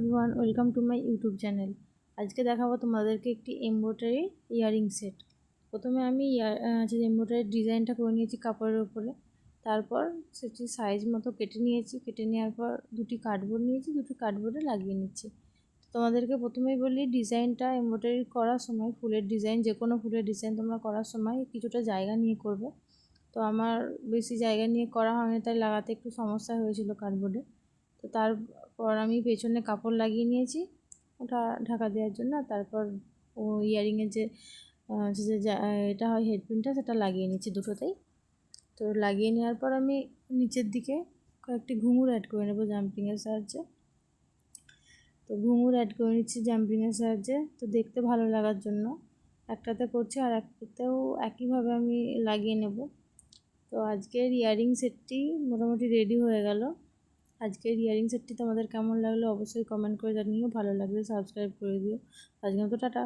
Everyone, welcome to my YouTube channel. আজকে দেখাবো তোমাদেরকে একটি এমব্রয়ডারি ইয়ারিং সেট। প্রথমে আমি এমব্রয়ডারি ডিজাইনটা করে নিয়েছি কাপড়ের উপরে। তারপর সেটি সাইজ মতো কেটে নিয়েছি। কেটে নেওয়ার পর দুটি কার্ডবোর্ড নিয়েছি, দুটি কার্ডবোর্ডে লাগিয়ে নিচ্ছি। তোমাদেরকে প্রথমেই বলি, ডিজাইনটা এমব্রয়ডারি করার সময় ফুলের ডিজাইন, যে কোনো ফুলের ডিজাইন তোমরা করার সময় কিছুটা জায়গা নিয়ে করবে। তো আমার বেশি জায়গা নিয়ে করা হয়নি, তাই লাগাতে একটু সমস্যা হয়েছিল কার্ডবোর্ডে। তো তারপর আমি পেছনে কাপড় লাগিয়ে নিয়েছি ওটা ঢাকা দেওয়ার জন্য। তারপর ও ইয়ারিংয়ের যে এটা হয় হেডপিনটা, সেটা লাগিয়ে নিচ্ছি দুটোতেই। তো লাগিয়ে নেওয়ার পর আমি নিচের দিকে কয়েকটি ঘুঙুর অ্যাড করে নেবো জাম্পিংয়ের সাহায্যে। তো ঘুঙুর অ্যাড করে নিচ্ছি জাম্পিংয়ের সাহায্যে, তো দেখতে ভালো লাগার জন্য। একটাতে করছি আর একটাতেও একইভাবে আমি লাগিয়ে নেব। তো আজকের ইয়ারিং সেটটি মোটামুটি রেডি হয়ে গেল। আজকের ইয়ারিং সেটটি তোমাদের কেমন লাগলো অবশ্যই কমেন্ট করে জানিও। ভালো লাগলে সাবস্ক্রাইব করে দিও। আজকের মতো টাটা।